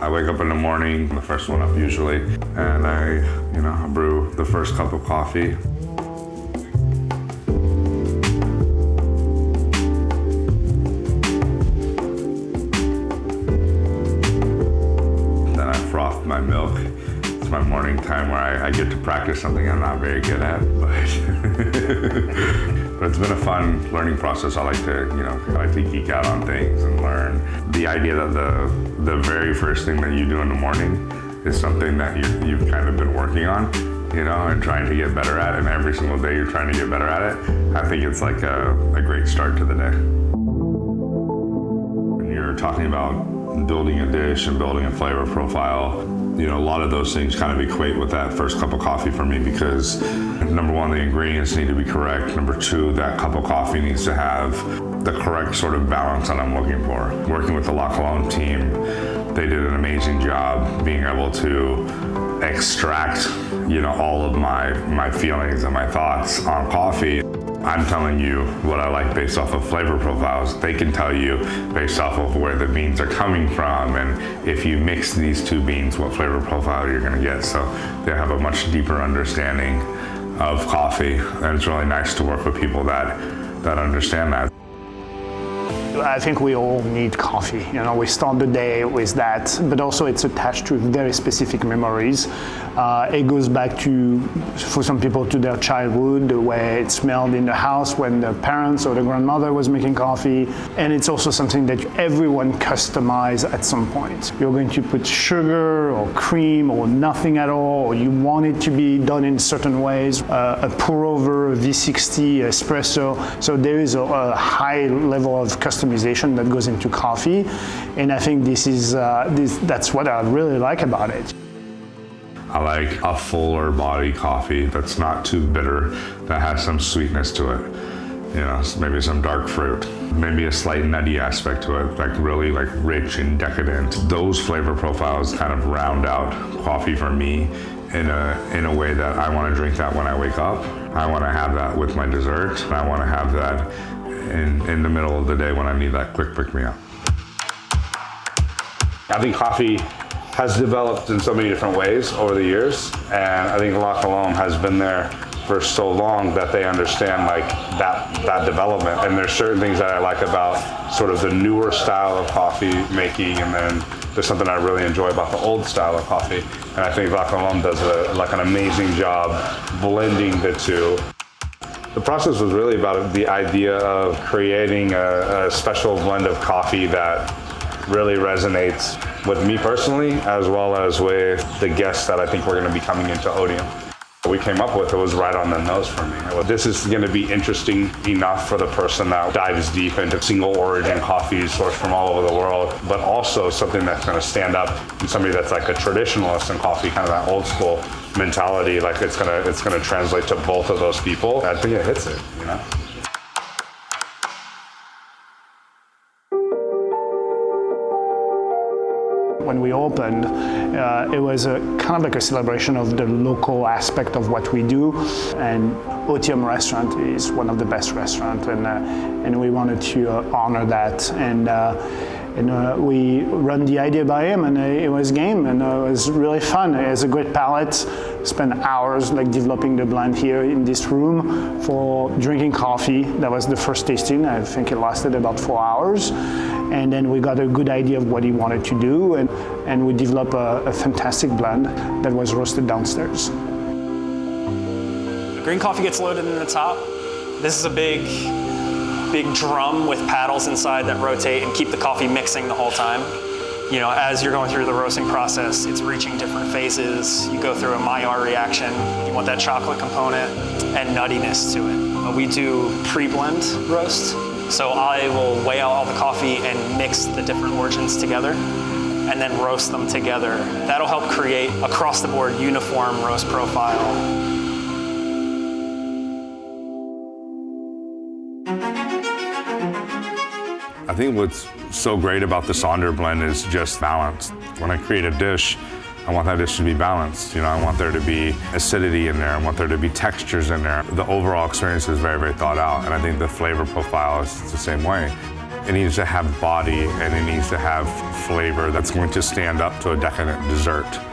I wake up in the morning, I'm the first one up usually, and I brew the first cup of coffee. Then I froth my milk. It's my morning time where I get to practice something I'm not very good at, but it's been a fun learning process. I like to geek out on things and learn. The idea that the very first thing that you do in the morning is something that you've kind of been working on, and trying to get better at, and every single day you're trying to get better at it. I think it's like a great start to the day. When you're talking about building a dish and building a flavor profile, a lot of those things kind of equate with that first cup of coffee for me, because number one, the ingredients need to be correct. Number two, that cup of coffee needs to have the correct sort of balance that I'm looking for. Working with the La Colombe team, they did an amazing job being able to extract, all of my feelings and my thoughts on coffee. I'm telling you what I like based off of flavor profiles. They can tell you based off of where the beans are coming from, and if you mix these two beans, what flavor profile you're gonna get. So they have a much deeper understanding of coffee, and it's really nice to work with people that understand that. I think we all need coffee. We start the day with that, but also it's attached to very specific memories. It goes back to, for some people, to their childhood, the way it smelled in the house when the parents or the grandmother was making coffee. And it's also something that everyone customizes at some point. You're going to put sugar or cream or nothing at all, or you want it to be done in certain ways, a pour over, a V60, espresso. So there is a high level of customization that goes into coffee. And I think that's what I really like about it. I like a fuller body coffee that's not too bitter, that has some sweetness to it. Maybe some dark fruit, maybe a slight nutty aspect to it, like really like rich and decadent. Those flavor profiles kind of round out coffee for me in a way that I want to drink that when I wake up. I want to have that with my dessert. I want to have that in the middle of the day when I need that quick pick-me-up. I think coffee has developed in so many different ways over the years, and I think La Colombe has been there for so long that they understand that development. And there's certain things that I like about sort of the newer style of coffee making, and then there's something I really enjoy about the old style of coffee. And I think La Colombe does an amazing job blending the two. The process was really about the idea of creating a special blend of coffee that really resonates with me personally, as well as with the guests that I think we're going to be coming into Otium. What we came up with, it was right on the nose for me. This is going to be interesting enough for the person that dives deep into single origin coffees sourced from all over the world, but also something that's going to stand up in somebody that's like a traditionalist in coffee, kind of that old school mentality. Like it's going to translate to both of those people. I think it hits it, When we opened, it was kind of like a celebration of the local aspect of what we do. And Otium restaurant is one of the best restaurants, and we wanted to honor that. And we run the idea by him, and it was game, and it was really fun. It has a great palate. Spent hours developing the blend here in this room for drinking coffee. That was the first tasting. I think it lasted about 4 hours. And then we got a good idea of what he wanted to do, and we developed a fantastic blend that was roasted downstairs. The green coffee gets loaded in the top. This is a big drum with paddles inside that rotate and keep the coffee mixing the whole time. As you're going through the roasting process, it's reaching different phases. You go through a Maillard reaction. You want that chocolate component and nuttiness to it. We do pre-blend roast. So I will weigh out all the coffee and mix the different origins together and then roast them together. That'll help create across the board uniform roast profile. I think what's so great about the Sonder blend is just balance. When I create a dish, I want that dish to be balanced. I want there to be acidity in there. I want there to be textures in there. The overall experience is very, very thought out, and I think the flavor profile is the same way. It needs to have body and it needs to have flavor that's going to stand up to a decadent dessert.